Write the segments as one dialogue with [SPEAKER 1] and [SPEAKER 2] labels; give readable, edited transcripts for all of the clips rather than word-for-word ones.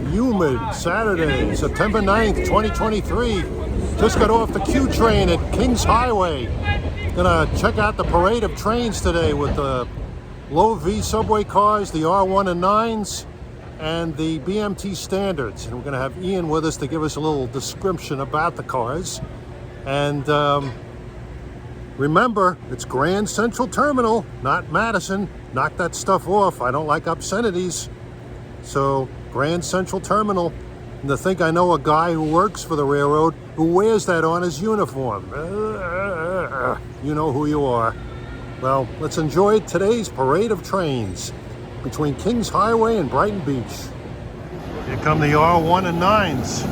[SPEAKER 1] humid Saturday, September 9th, 2023. Just got off the Q train at Kings Highway. Gonna check out the parade of trains today with the low V subway cars, the R1 and 9s, and the BMT Standards. And we're gonna have Ian with us to give us a little description about the cars. And remember, it's Grand Central Terminal, not Madison. Knock that stuff off. I don't like obscenities. So, Grand Central Terminal. And to think I know a guy who works for the railroad who wears that on his uniform. You know who you are. Well, let's enjoy today's parade of trains between Kings Highway and Brighton Beach. Here come the R1 and 9s.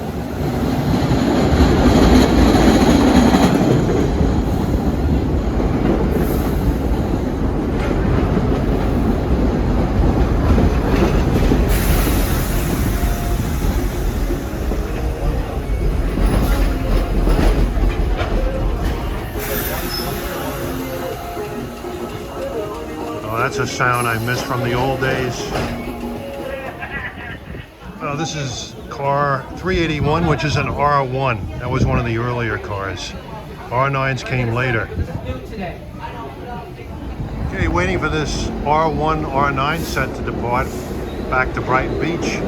[SPEAKER 1] That's a sound I miss from the old days. This is car 381, which is an R1. That was one of the earlier cars. R9s came later. Okay, waiting for this R1, R9 set to depart back to Brighton Beach.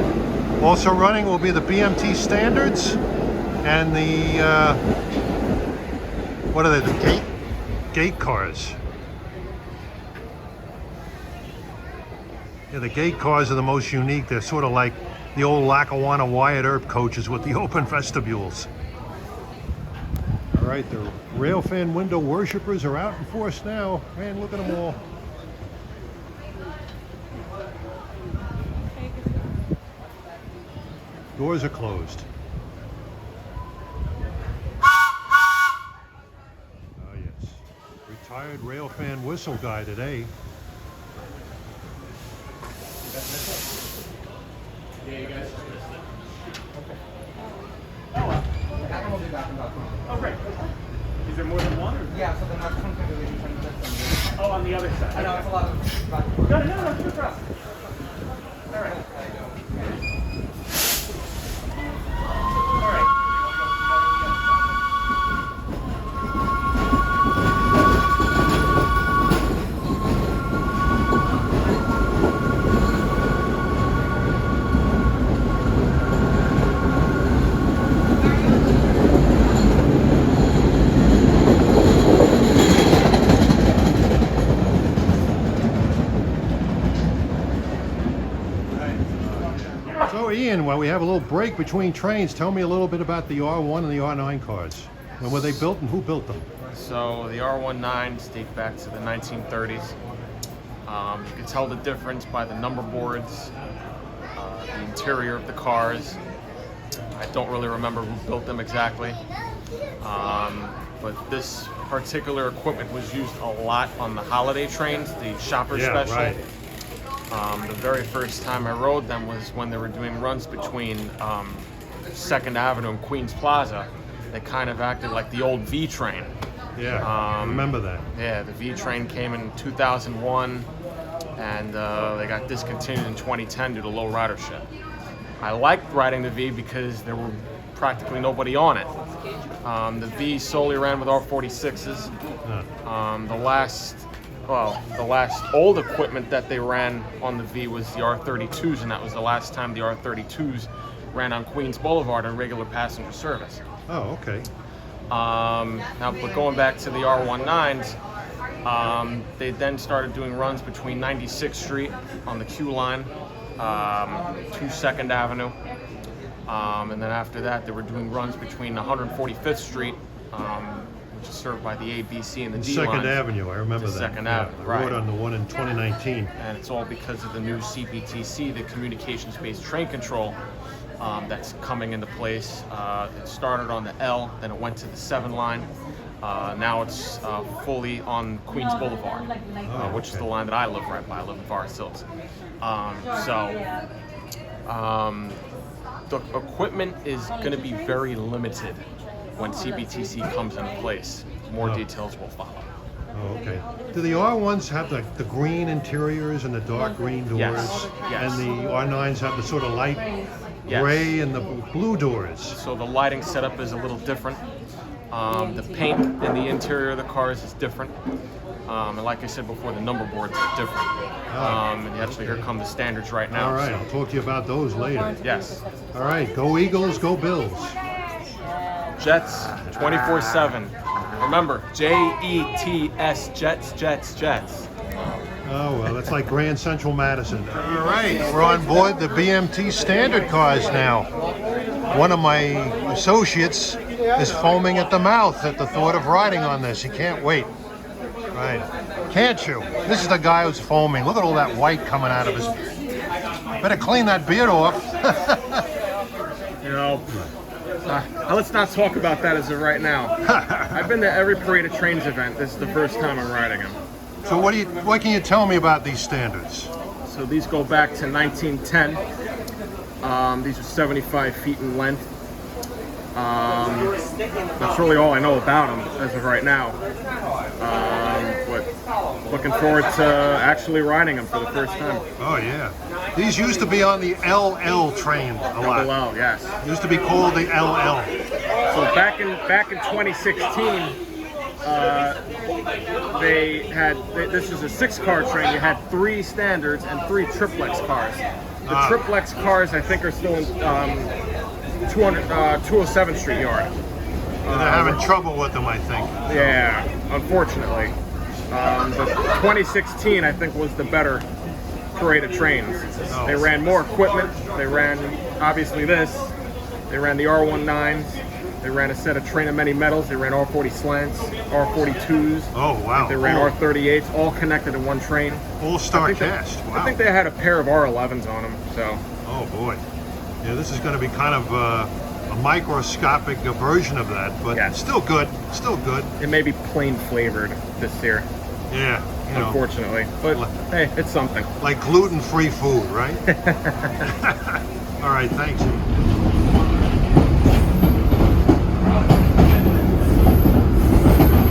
[SPEAKER 1] Also running will be the BMT Standards and the, what are they, the Gate cars. Yeah, the Gate cars are the most unique. They're sort of like the old Lackawanna Wyatt Earp coaches with the open vestibules. All right, the Railfan window worshippers are out in force now. Man, look at them all. Doors are closed. Oh yes, retired Railfan whistle guy today.
[SPEAKER 2] Yeah, you guys just missed it. Okay. Oh, great. Is there more than one? Or?
[SPEAKER 3] Yeah, so the next one can be waiting 10 minutes.
[SPEAKER 2] Oh, on the other side.
[SPEAKER 3] I know, it's a lot of...
[SPEAKER 2] No, no problem. All right. All right.
[SPEAKER 1] So Ian, while we have a little break between trains, tell me a little bit about the R1 and the R9 cars. When were they built and who built them?
[SPEAKER 2] So the R19s date back to the 1930s. You can tell the difference by the number boards, the interior of the cars. I don't really remember who built them exactly, but this particular equipment was used a lot on the holiday trains, the shopper special.
[SPEAKER 1] Right.
[SPEAKER 2] The very first time I rode them was when they were doing runs between 2nd Avenue and Queens Plaza. They kind of acted like the old V train.
[SPEAKER 1] Yeah, I remember that.
[SPEAKER 2] Yeah, the V train came in 2001, and they got discontinued in 2010 due to low ridership. I liked riding the V because there were practically nobody on it. The V solely ran with R46s. The last old equipment that they ran on the V was the R32s, and that was the last time the R32s ran on Queens Boulevard on regular passenger service.
[SPEAKER 1] Oh, okay.
[SPEAKER 2] Now, but going back to the R19s, they then started doing runs between 96th Street on the Q line to 2nd Avenue. And then after that, they were doing runs between 145th Street, which is served by the A, B, C, and the D lines.
[SPEAKER 1] 2nd Avenue, I remember that.
[SPEAKER 2] 2nd Avenue, right.
[SPEAKER 1] I rode on the one in 2019.
[SPEAKER 2] And it's all because of the new CPTC, the Communications-Based Train Control, that's coming into place. It started on the L, then it went to the 7 line. Now it's fully on Queens Boulevard, which is the line that I live right by. I live in Forest Hills. The equipment is going to be very limited when CBTC comes into place. More details will follow.
[SPEAKER 1] Oh, okay. Do the R1s have the green interiors and the dark green doors?
[SPEAKER 2] Yes, yes.
[SPEAKER 1] And the R9s have the sort of light
[SPEAKER 2] Yes.
[SPEAKER 1] gray and the blue doors?
[SPEAKER 2] So the lighting setup is a little different. The paint in the interior of the cars is different. And like I said before, the number boards are different. And actually, here come the standards right now.
[SPEAKER 1] All right,
[SPEAKER 2] so-
[SPEAKER 1] I'll talk to you about those later.
[SPEAKER 2] Yes.
[SPEAKER 1] All right, go Eagles, go Bills.
[SPEAKER 2] Jets 24/7. Remember, Jets, Jets, Jets, Jets.
[SPEAKER 1] Oh, well, that's like Grand Central Madison. All right, we're on board the BMT Standard cars now. One of my associates is foaming at the mouth at the thought of riding on this. He can't wait. Right. Can't you? This is the guy who's foaming. Look at all that white coming out of his... Better clean that beard off.
[SPEAKER 2] You know, let's not talk about that as of right now. I've been to every Parade of Trains event. This is the first time I'm riding them.
[SPEAKER 1] So what can you tell me about these standards?
[SPEAKER 2] So these go back to 1910. These are 75 feet in length. That's really all I know about them as of right now. But looking forward to actually riding them for the first time.
[SPEAKER 1] Oh, yeah. These used to be on the LL train a lot.
[SPEAKER 2] Double L, yes.
[SPEAKER 1] Used to be called the LL.
[SPEAKER 2] So back in 2016, they had this was a 6-car train. You had 3 standards and 3 triplex cars. The triplex cars, I think, are still in 207th Street Yard.
[SPEAKER 1] They're having trouble with them, I think.
[SPEAKER 2] Yeah, unfortunately. But 2016, I think, was the better Parade of Trains.
[SPEAKER 1] Oh.
[SPEAKER 2] They ran more equipment. They ran, obviously, this. They ran the R19s. They ran a set of train of many metals. They ran R40 slants, R42s.
[SPEAKER 1] Oh, wow.
[SPEAKER 2] They ran R38s, all connected in one train.
[SPEAKER 1] All-star cast. Wow.
[SPEAKER 2] I think they had a pair of R11s on them. So.
[SPEAKER 1] Oh, boy. Yeah, this is going to be kind of a microscopic version of that, but
[SPEAKER 2] Yeah.
[SPEAKER 1] still good. Still good.
[SPEAKER 2] It may be plain flavored this year,
[SPEAKER 1] Yeah. You know,
[SPEAKER 2] unfortunately. But hey, it's something.
[SPEAKER 1] like gluten-free food, right? All right, thanks.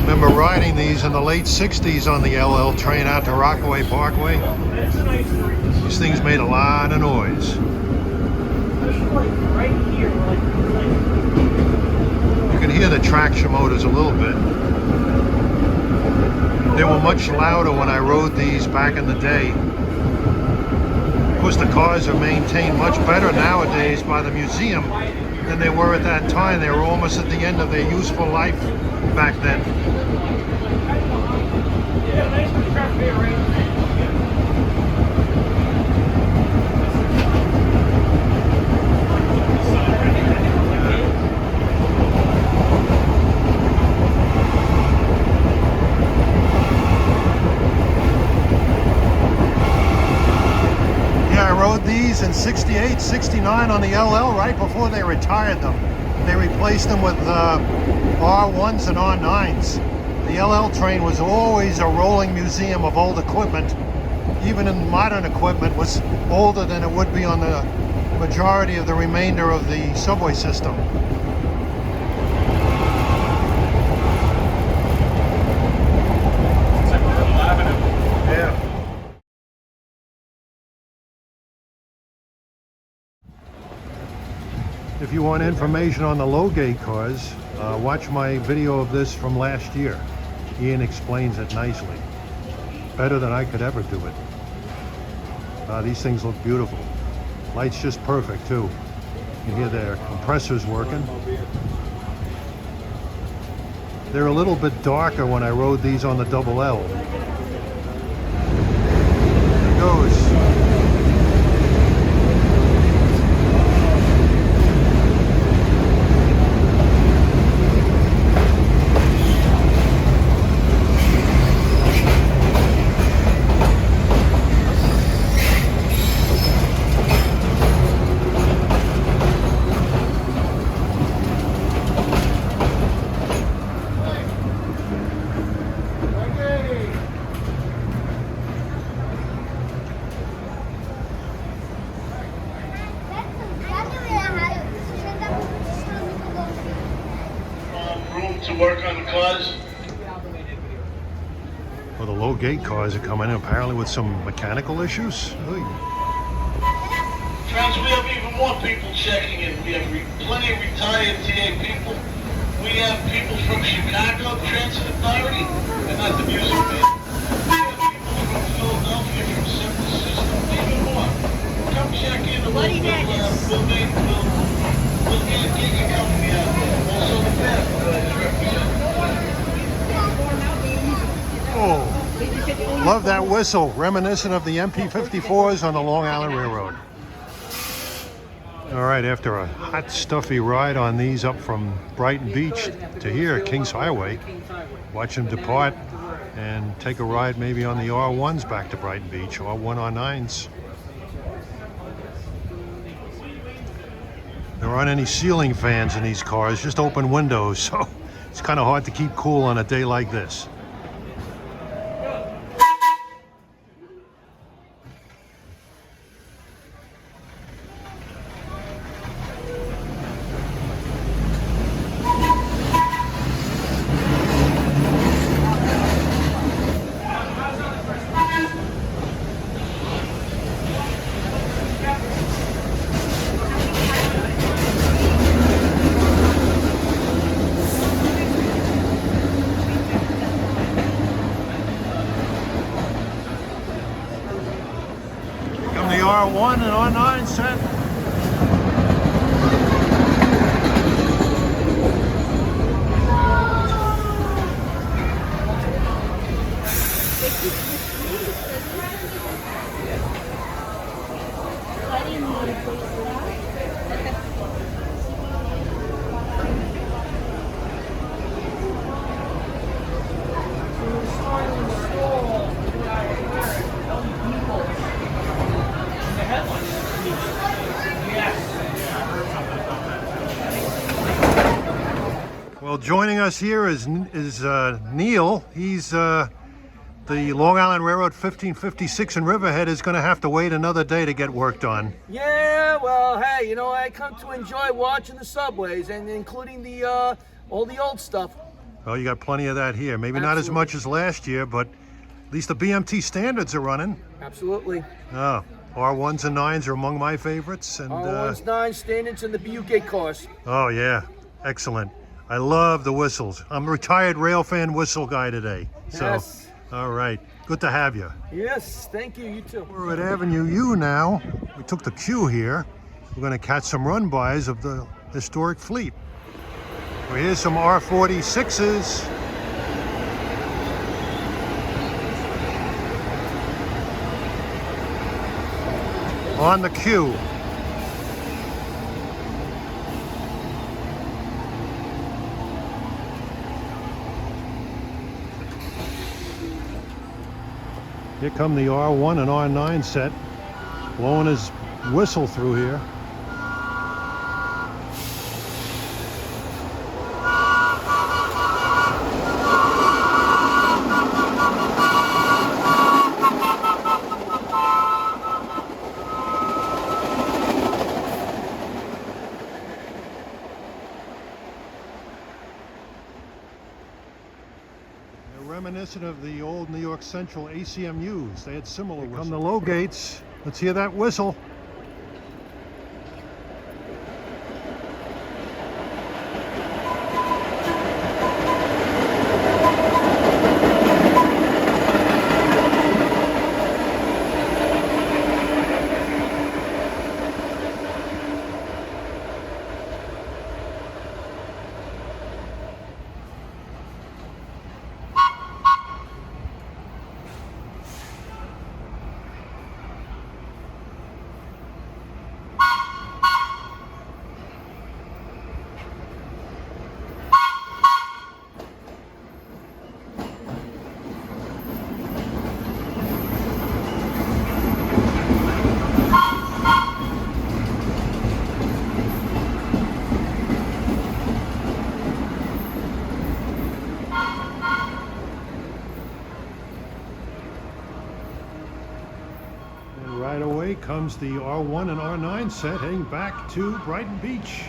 [SPEAKER 1] Remember riding these in the late 60s on the LL train out to Rockaway Parkway? These things made a lot of noise. You can hear the traction motors a little bit. They were much louder when I rode these back in the day. Of course, the cars are maintained much better nowadays by the museum than they were at that time. They were almost at the end of their useful life back then. These in 68, 69 on the LL right before they retired them. They replaced them with R1s and R9s. The LL train was always a rolling museum of old equipment. Even in modern equipment was older than it would be on the majority of the remainder of the subway system. Yeah. If you want information on the low gate cars, watch my video of this from last year. Ian explains it nicely. Better than I could ever do it. These things look beautiful. Light's just perfect too. You can hear their compressors working. They're a little bit darker when I rode these on the double L. There it goes.
[SPEAKER 4] To work on the cars.
[SPEAKER 1] Well, the low gate cars are coming in apparently with some mechanical issues. Oy.
[SPEAKER 4] Friends, we have even more people checking in. We have plenty of retired TA people. We have people from Chicago Transit Authority, and not the music man. We have people from Philadelphia, from Central System, even more. Come check in. We'll get a giga company out there. Also the best represent.
[SPEAKER 1] Oh, love that whistle, reminiscent of the MP54s on the Long Island Railroad. All right, after a hot, stuffy ride on these up from Brighton Beach to here, Kings Highway, watch them depart and take a ride maybe on the R1s back to Brighton Beach, R1 R9s. There aren't any ceiling fans in these cars, just open windows, so it's kind of hard to keep cool on a day like this. R1 and R9 set. Well, joining us here is Neil. He's the Long Island Railroad 1556 in Riverhead is going to have to wait another day to get work done.
[SPEAKER 5] Yeah, well, hey, you know, I come to enjoy watching the subways and including the all the old stuff.
[SPEAKER 1] Well, you got plenty of that here. Maybe
[SPEAKER 5] Absolutely.
[SPEAKER 1] Not as much as last year, but at least the BMT Standards are running.
[SPEAKER 5] Absolutely.
[SPEAKER 1] Oh, R1s and 9s are among my favorites. And
[SPEAKER 5] R1s, 9s, Standards, and the BU Gate cars.
[SPEAKER 1] Oh, yeah. Excellent. I love the whistles. I'm a retired Railfan whistle guy today. So,
[SPEAKER 5] Yes.
[SPEAKER 1] All right. Good to have you.
[SPEAKER 5] Yes, thank you. You too.
[SPEAKER 1] We're at Avenue U now. We took the Q here. We're going to catch some run-bys of the historic fleet. Well, here's some R46s. On the Q. Here come the R1 and R9 set, blowing his whistle through here. Reminiscent of the old New York Central ACMUs. They had similar whistles. Come the low gates. Let's hear that whistle. Right away comes the R1 and R9 set heading back to Brighton Beach.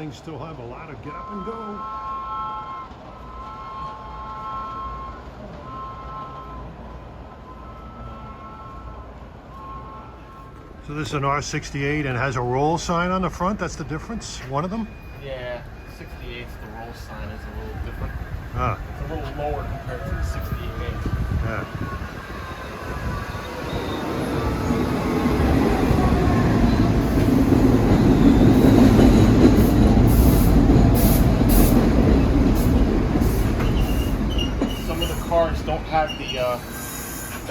[SPEAKER 1] things still have a lot of get up and go. So this is an R68 and has a roll sign on the front. That's the difference. One of them.
[SPEAKER 2] Yeah, 68's the roll sign is a little different.
[SPEAKER 1] Ah.
[SPEAKER 2] It's a little lower compared to the 68A.
[SPEAKER 1] Yeah.
[SPEAKER 2] Some of the cars don't have the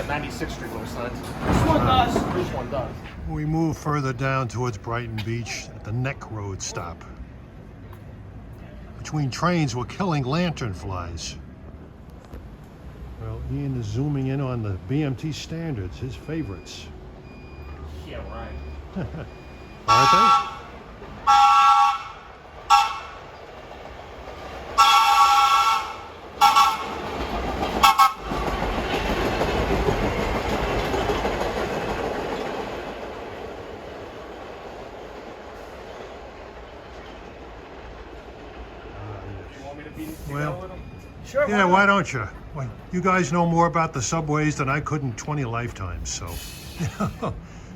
[SPEAKER 2] 96th Street roll signs.
[SPEAKER 5] This one does.
[SPEAKER 2] This one does.
[SPEAKER 1] We move further down towards Brighton Beach at the Neck Road stop. Between trains, we're killing lanternflies. Well, Ian is zooming in on the BMT Standards, his favorites.
[SPEAKER 2] Yeah, right.
[SPEAKER 1] Aren't they? Well,
[SPEAKER 5] Sure.
[SPEAKER 1] yeah, why don't you? Well, you guys know more about the subways than I could in 20 lifetimes, so.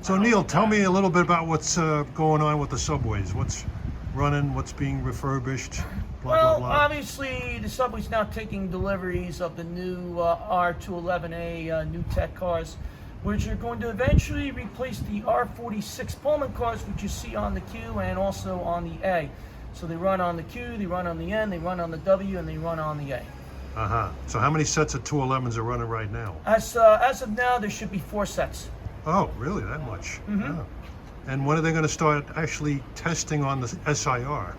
[SPEAKER 1] So Neil, tell me a little bit about what's going on with the subways. What's running, what's being refurbished, blah,
[SPEAKER 5] Well,
[SPEAKER 1] blah, blah.
[SPEAKER 5] obviously, the subway's now taking deliveries of the new R211A new tech cars, which are going to eventually replace the R46 Pullman cars, which you see on the Q and also on the A. So they run on the Q, they run on the N, they run on the W, and they run on the A.
[SPEAKER 1] Uh-huh. So how many sets of 211s are running right now?
[SPEAKER 5] As of now, there should be 4 sets.
[SPEAKER 1] Oh, really? That much? Yeah. And when are they going to start actually testing on the SIR?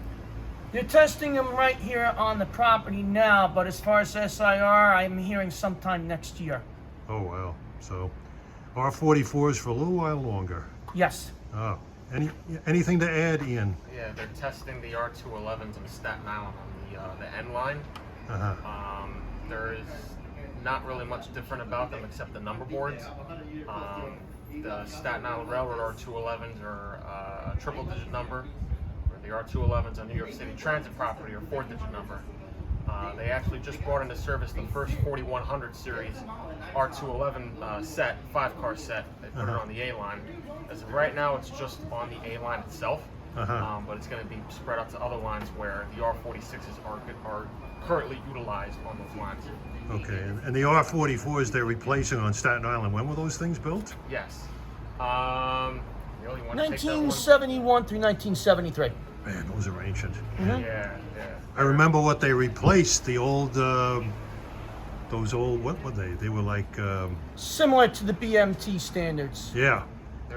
[SPEAKER 5] They're testing them right here on the property now, but as far as SIR, I'm hearing sometime next year.
[SPEAKER 1] Oh, wow. So R44s for a little while longer.
[SPEAKER 5] Yes.
[SPEAKER 1] Oh. Anything to add, Ian?
[SPEAKER 2] Yeah, they're testing the R211s in Staten Island on the N line.
[SPEAKER 1] Uh-huh.
[SPEAKER 2] There is not really much different about them except the number boards. The Staten Island Railroad R211s are a triple-digit number, where the R211s on New York City Transit property are 4-digit number. They actually just brought into service the first 4100 series R211 set, 5-car set. They put it on the A line. As of right now, it's just on the A line itself, but it's going to be spread out to other lines where the R46s are currently utilized on those lines.
[SPEAKER 1] Okay, and the R44s they're replacing on Staten Island, when were those things built?
[SPEAKER 2] Yes. Really want to take that one?
[SPEAKER 5] 1971 through 1973.
[SPEAKER 1] Man, those are ancient.
[SPEAKER 2] Yeah.
[SPEAKER 1] I remember what they replaced, the old, those old, what were they? They were like,
[SPEAKER 5] Similar to the BMT Standards.
[SPEAKER 1] yeah.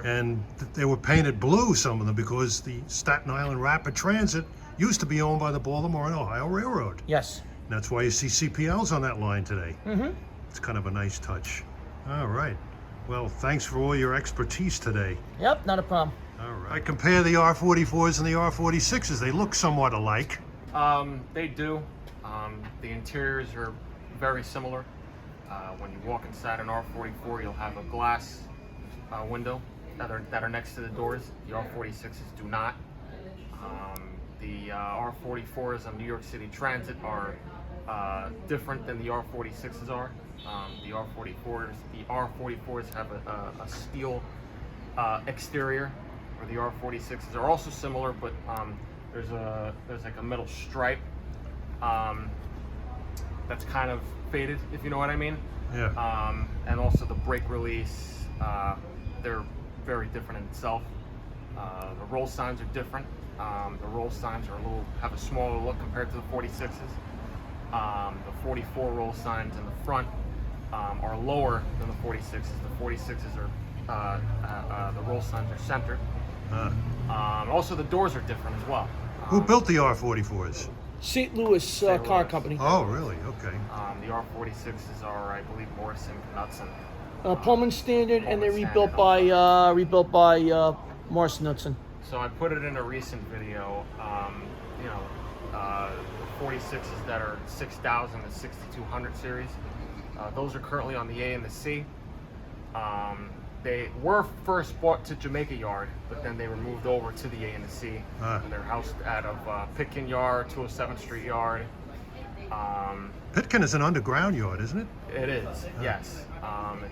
[SPEAKER 1] And they were painted blue, some of them, because the Staten Island Rapid Transit used to be owned by the Baltimore and Ohio Railroad.
[SPEAKER 5] Yes.
[SPEAKER 1] And that's why you see CPLs on that line today. It's kind of a nice touch. All right. Well, thanks for all your expertise today.
[SPEAKER 5] Yep, not a problem.
[SPEAKER 1] All right. I compare the R44s and the R46s. They look somewhat alike.
[SPEAKER 2] They do. The interiors are very similar. When you walk inside an R44, you'll have a glass window that are next to the doors. The R46s do not. The R44s on New York City Transit are different than the R46s are. The R44s have a steel exterior, where the R46s are also similar, but there's like a metal stripe that's kind of faded, if you know what I mean.
[SPEAKER 1] Yeah.
[SPEAKER 2] And also the brake release, they're very different in itself. The roll signs are different. The roll signs have a smaller look compared to the 46s. The 44 roll signs in the front are lower than the 46s. The 46s are the roll signs are centered. Also, the doors are different as well.
[SPEAKER 1] Who built the R44s?
[SPEAKER 5] St. Louis Car Company.
[SPEAKER 1] Oh, really? Okay.
[SPEAKER 2] The R46s are, I believe, Morrison Knudsen.
[SPEAKER 5] Pullman Standard, and they're
[SPEAKER 2] Pullman
[SPEAKER 5] rebuilt by Morris Knudsen.
[SPEAKER 2] So I put it in a recent video. The 46s that are 6000 and 6200 series. Those are currently on the A and the C. They were first brought to Jamaica Yard, but then they were moved over to the A and the C. And they're housed out of Pitkin Yard, 207th Street Yard.
[SPEAKER 1] Pitkin is an underground yard, isn't it?
[SPEAKER 2] It is, yes.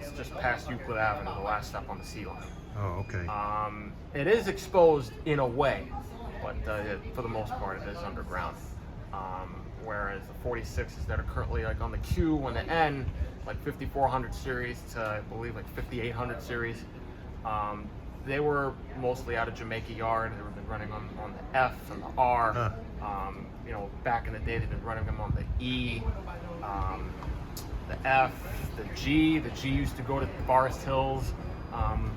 [SPEAKER 2] It's just past Euclid Avenue, the last stop on the C line.
[SPEAKER 1] Oh, okay.
[SPEAKER 2] It is exposed in a way, but for the most part, it is underground. Whereas the 46s that are currently like on the Q and the N, like 5400 series to I believe like 5800 series, they were mostly out of Jamaica Yard. They were running on the F and the R. You know, back in the day, they've been running them on the E, the F, the G. The G used to go to Forest Hills.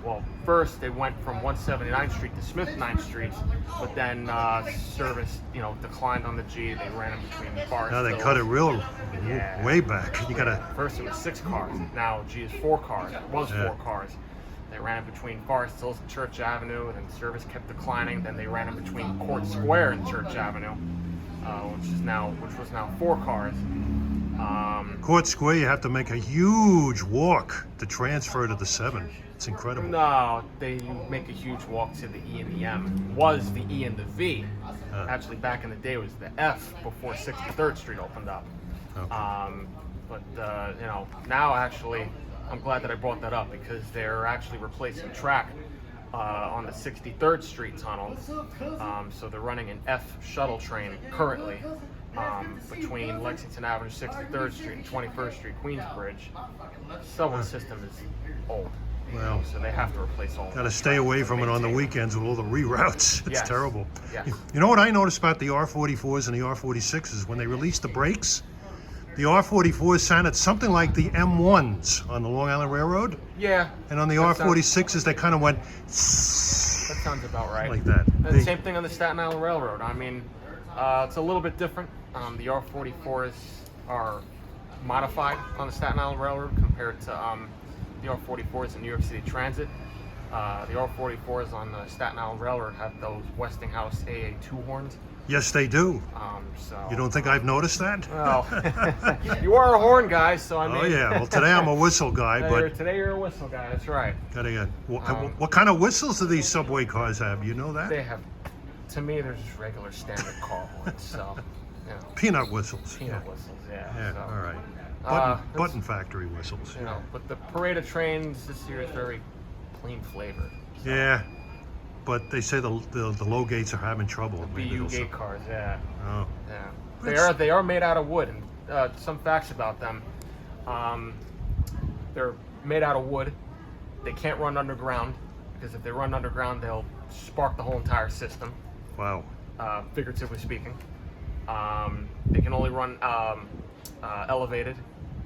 [SPEAKER 2] Well, first they went from 179th Street to Smith 9th Street, but then service, you know, declined on the G. They ran them between Forest
[SPEAKER 1] Now they
[SPEAKER 2] Hills.
[SPEAKER 1] cut it real
[SPEAKER 2] Yeah.
[SPEAKER 1] way back. You gotta.
[SPEAKER 2] First it was 6 cars. Now G is 4 cars. It was 4 cars. They ran it between Forest Hills and Church Avenue, and then service kept declining. Then they ran it between Court Square and Church Avenue, which was now 4 cars.
[SPEAKER 1] Court Square, you have to make a huge walk to transfer to the 7. It's incredible.
[SPEAKER 2] No, they make a huge walk to the E and the M. Was the E and the V. Actually, back in the day, it was the F before 63rd Street opened up.
[SPEAKER 1] Okay.
[SPEAKER 2] But you know, now actually, I'm glad that I brought that up because they're actually replacing track on the 63rd Street tunnel. So they're running an F shuttle train currently between Lexington Avenue, 63rd Street, and 21st Street, Queensbridge. Subway system is old.
[SPEAKER 1] Well,
[SPEAKER 2] So they have to replace all.
[SPEAKER 1] got to stay away from it on the weekends with all the reroutes. It's
[SPEAKER 2] Yes.
[SPEAKER 1] terrible.
[SPEAKER 2] Yes.
[SPEAKER 1] You know what I noticed about the R44s and the R46s? When they released the brakes, the R44s sounded something like the M1s on the Long Island Railroad.
[SPEAKER 2] Yeah.
[SPEAKER 1] And on the
[SPEAKER 2] that sounds-
[SPEAKER 1] R46s, they kind of went
[SPEAKER 2] That sounds about right.
[SPEAKER 1] like that.
[SPEAKER 2] And
[SPEAKER 1] They-
[SPEAKER 2] same thing on the Staten Island Railroad. I mean, it's a little bit different. The R44s are modified on the Staten Island Railroad compared to the R44s in New York City Transit. The R44s on the Staten Island Railroad have those Westinghouse AA2 horns.
[SPEAKER 1] Yes, they do.
[SPEAKER 2] So
[SPEAKER 1] You don't think I've noticed that?
[SPEAKER 2] Well, you are a horn guy, so I mean.
[SPEAKER 1] Oh yeah. Well, today I'm a whistle guy, but
[SPEAKER 2] Today you're a whistle guy. That's right.
[SPEAKER 1] gotta get. What kind of whistles do these subway cars have? You know that?
[SPEAKER 2] They have. To me, they're just regular standard car horns. So, you know,
[SPEAKER 1] Peanut whistles.
[SPEAKER 2] peanut whistles. Yeah.
[SPEAKER 1] Yeah.
[SPEAKER 2] so.
[SPEAKER 1] All right.
[SPEAKER 2] That's-
[SPEAKER 1] Button factory whistles.
[SPEAKER 2] You know, but the parade of trains this year is very clean flavored. So.
[SPEAKER 1] Yeah. But they say the low gates are having trouble. Maybe
[SPEAKER 2] BU
[SPEAKER 1] they'll-
[SPEAKER 2] gate cars, yeah,
[SPEAKER 1] Oh.
[SPEAKER 2] yeah. They are made out of wood, and some facts about them. They're made out of wood. They can't run underground because if they run underground, they'll spark the whole entire system.
[SPEAKER 1] Wow.
[SPEAKER 2] Figuratively speaking, they can only run elevated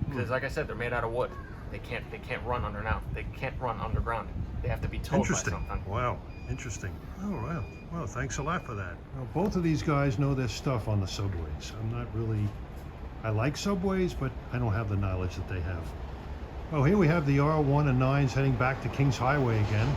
[SPEAKER 2] because, like I said, they're made out of wood. They can't run underground. They can't run underground. They have to be towed by
[SPEAKER 1] Interesting.
[SPEAKER 2] something.
[SPEAKER 1] Wow. Interesting. Oh, wow. Well, thanks a lot for that. Well, both of these guys know their stuff on the subways. I'm not really. I like subways, but I don't have the knowledge that they have. Well, here we have the R1 and 9s heading back to Kings Highway again.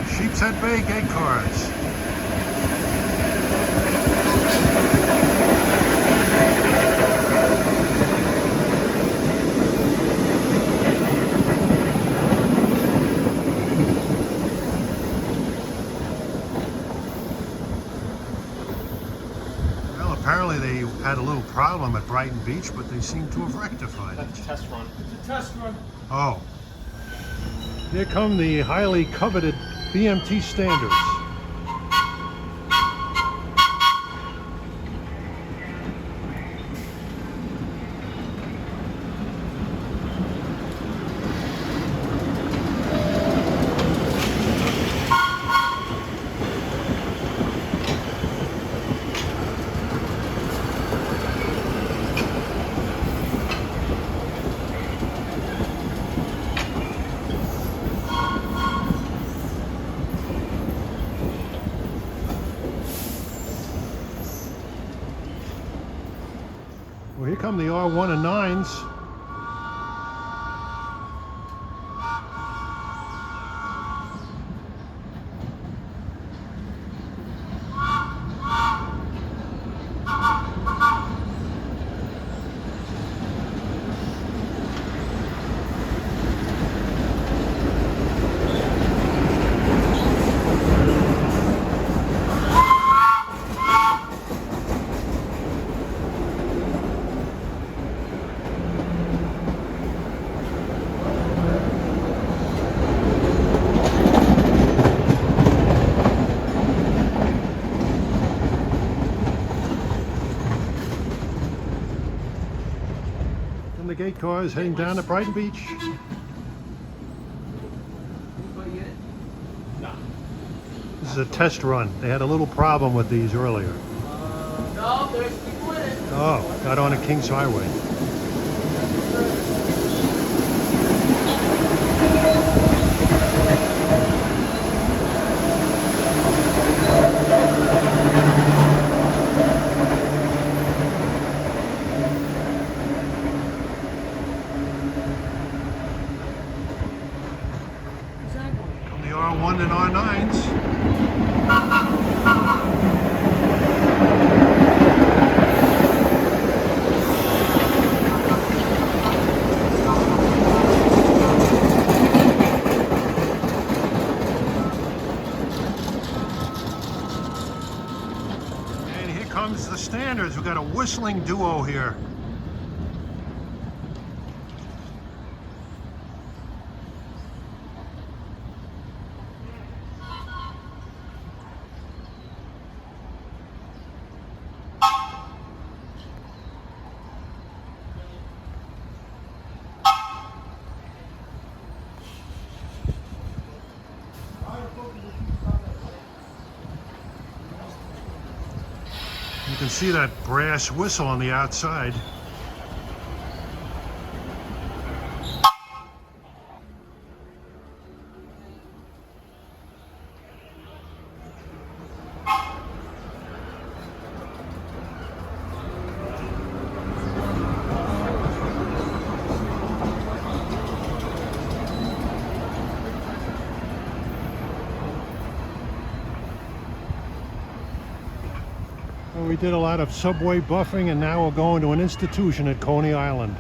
[SPEAKER 1] Sheepshead Bay gate cars. Well, apparently they had a little problem at Brighton Beach, but they seem to have rectified it.
[SPEAKER 2] That's a test run.
[SPEAKER 5] It's a test run.
[SPEAKER 1] Oh. Here come the highly coveted BMT Standards. Here come the R1 and 9s. The Gate cars heading down to Brighton Beach. This is a test run. They had a little problem with these earlier.
[SPEAKER 5] No, there's people in it.
[SPEAKER 1] Oh, got on a King's Highway. The R1 and R9s. And here comes the Standards. We've got a whistling duo here. You can see that brass whistle on the outside. Well, we did a lot of subway buffing, and now we're going to an institution at Coney Island.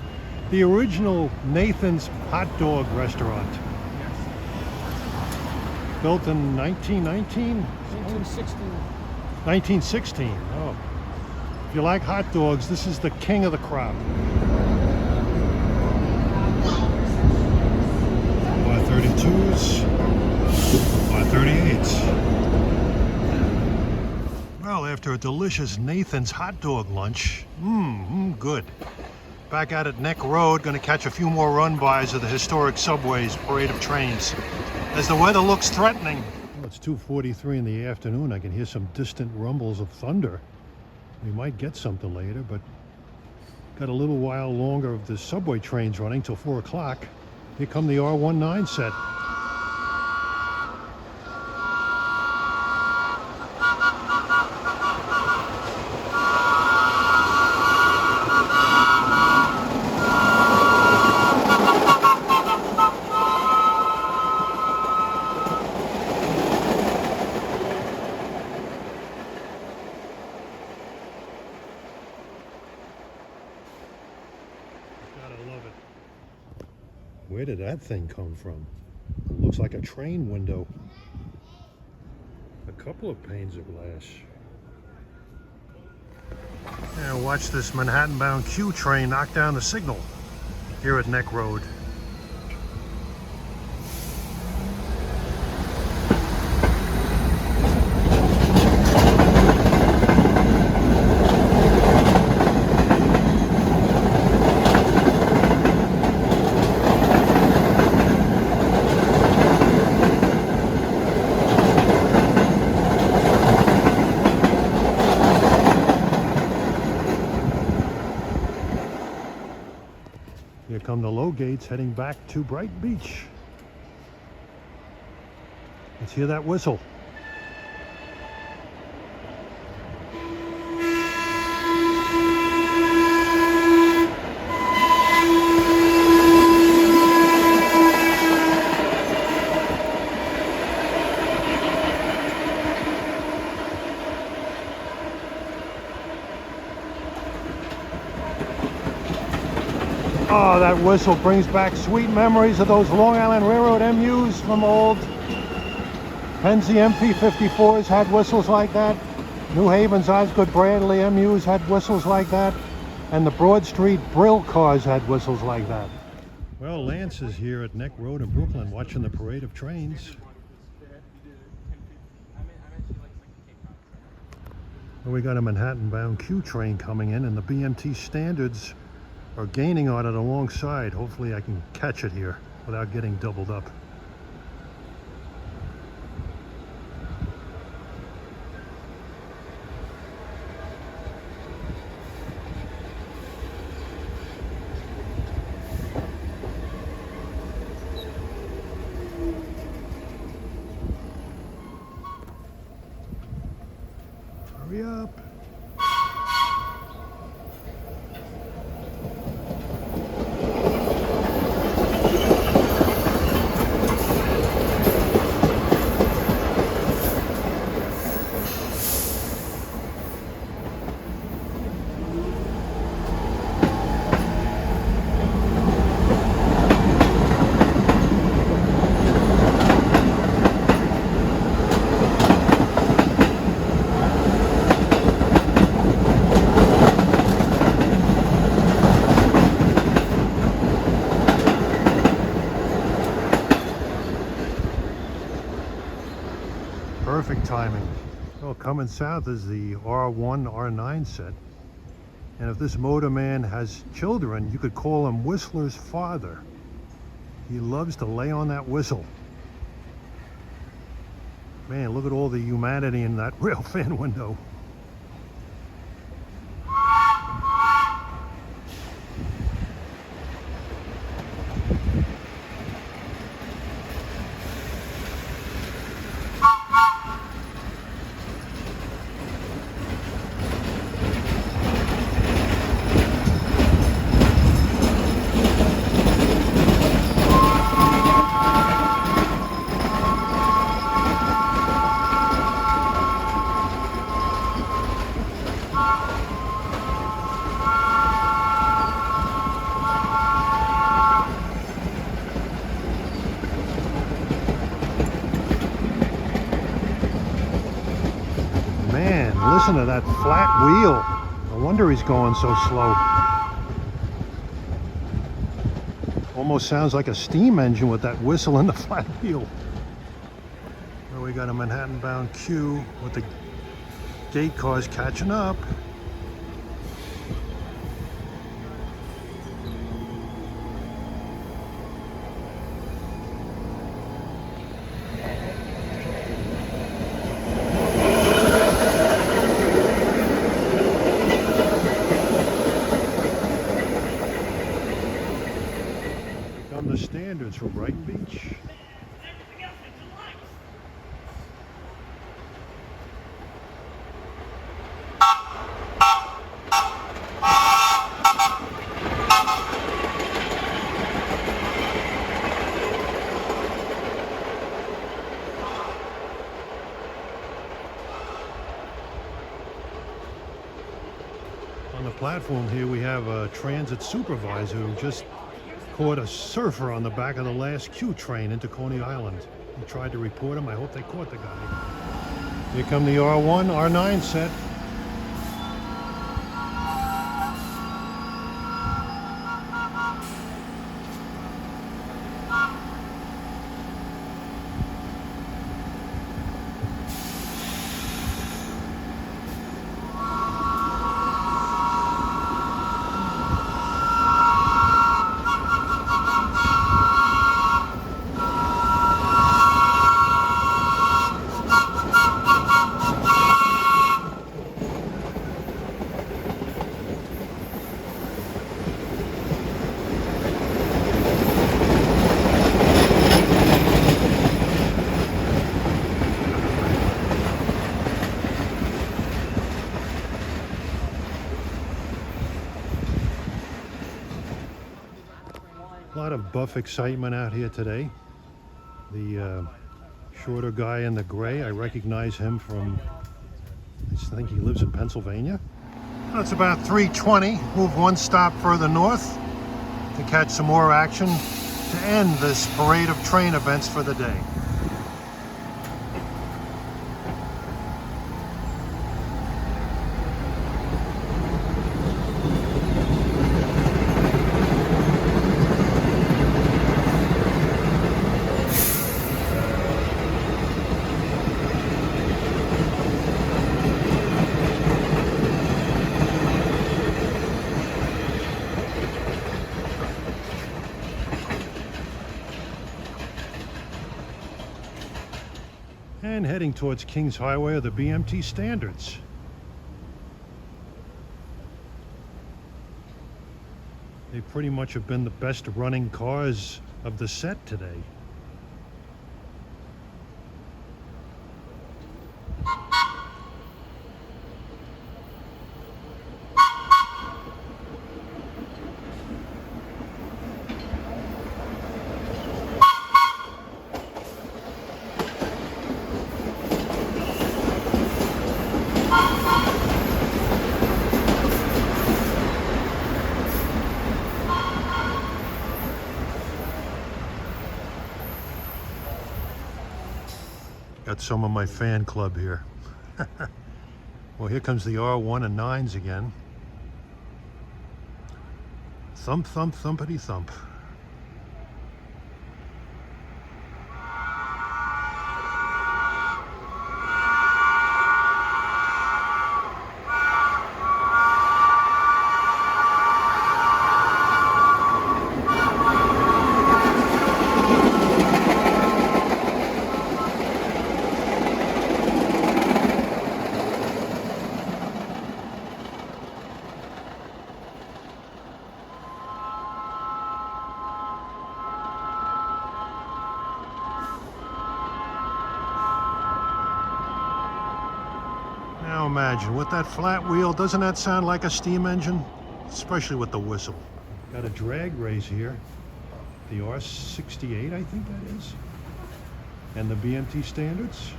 [SPEAKER 1] The original Nathan's hot dog restaurant. Built in 1919?
[SPEAKER 5] 1916.
[SPEAKER 1] 1916, oh. If you like hot dogs, this is the king of the crop. Y32s, Y38s. Well, after a delicious Nathan's hot dog lunch, good. Back out at Neck Road, gonna catch a few more run-bys of the historic subway's parade of trains. As the weather looks threatening. Well, it's 2:43 in the afternoon. I can hear some distant rumbles of thunder. We might get something later, but got a little while longer of the subway trains running till 4 o'clock. Here come the R19 set. Where did that thing come from? It looks like a train window. A couple of panes of glass. Now watch this Manhattan-bound Q train knock down the signal here at Neck Road. Here come the low gates heading back to Brighton Beach. Let's hear that whistle. Oh, that whistle brings back sweet memories of those Long Island Railroad MUs from old. Pennsy MP54s had whistles like that. New Haven's Osgood Bradley MUs had whistles like that. And the Broad Street Brill cars had whistles like that. Well, Lance is here at Neck Road in Brooklyn watching the parade of trains. Well, we got a Manhattan-bound Q train coming in, and the BMT Standards are gaining on it alongside. Hopefully I can catch it here without getting doubled up. Hurry up. Perfect timing. Well, coming south is the R1, R9 set. And if this motorman has children, you could call him Whistler's father. He loves to lay on that whistle. Man, look at all the humanity in that Railfan window. Man, listen to that flat wheel. No wonder he's going so slow. Almost sounds like a steam engine with that whistle and the flat wheel. Well, we got a Manhattan-bound Q with the gate cars catching up. The Standards from Brighton Beach. On the platform here we have a transit supervisor who just caught a surfer on the back of the last Q train into Coney Island. He tried to report him. I hope they caught the guy. Here come the R1, R9 set. A lot of buff excitement out here today. The shorter guy in the gray, I recognize him from, I think he lives in Pennsylvania. It's about 3:20, move one stop further north. to catch some more action to end this parade of train events for the day. And heading towards Kings Highway are the BMT Standards. They pretty much have been the best running cars of the set today. Got some of my fan club here. Well, here comes the R1 and 9s again. Thump, thump, thumpity thump. Now imagine, with that flat wheel, doesn't that sound like a steam engine? Especially with the whistle. Got a drag race here. The R68, I think that is. And the BMT Standards.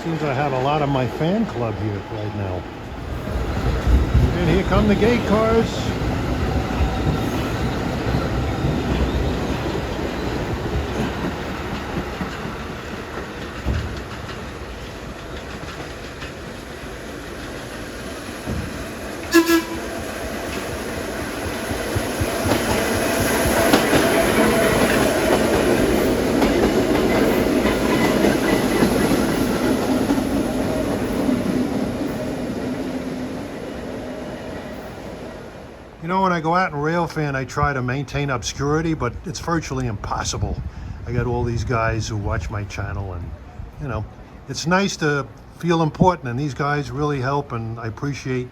[SPEAKER 1] Seems I have a lot of my fan club here right now. And here come the gate cars. You know, when I go out in Railfan, I try to maintain obscurity, but it's virtually impossible. I got all these guys who watch my channel, and, you know, it's nice to feel important, and these guys really help, and I appreciate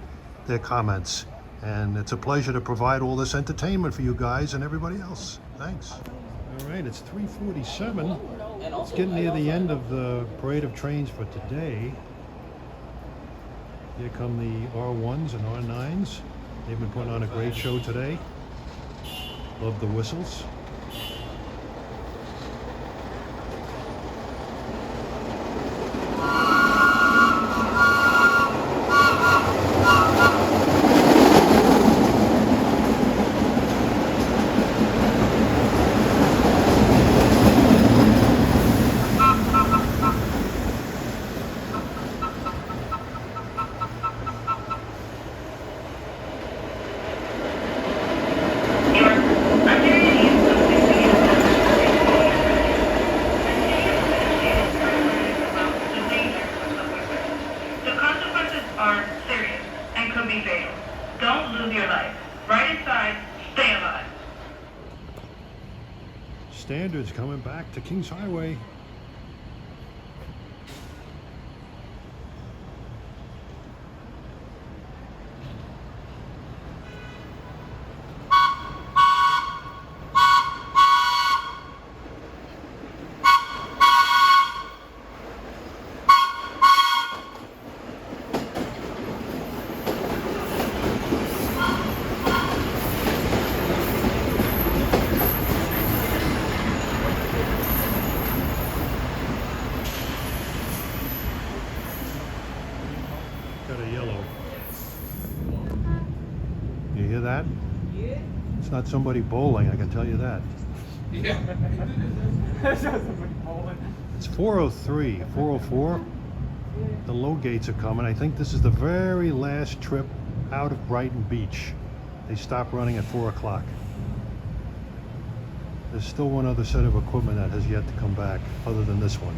[SPEAKER 1] their comments. And it's a pleasure to provide all this entertainment for you guys and everybody else. Thanks. All right, it's 3:47. It's getting near the end of the parade of trains for today. Here come the R1s and R9s. They've been putting on a great show today. Love the whistles. Standards coming back to Kings Highway. It's not somebody bowling, I can tell you that.
[SPEAKER 3] Yeah.
[SPEAKER 1] It's 4:03, 4:04. The low gates are coming. I think this is the very last trip out of Brighton Beach. They stop running at 4 o'clock. There's still one other set of equipment that has yet to come back other than this one.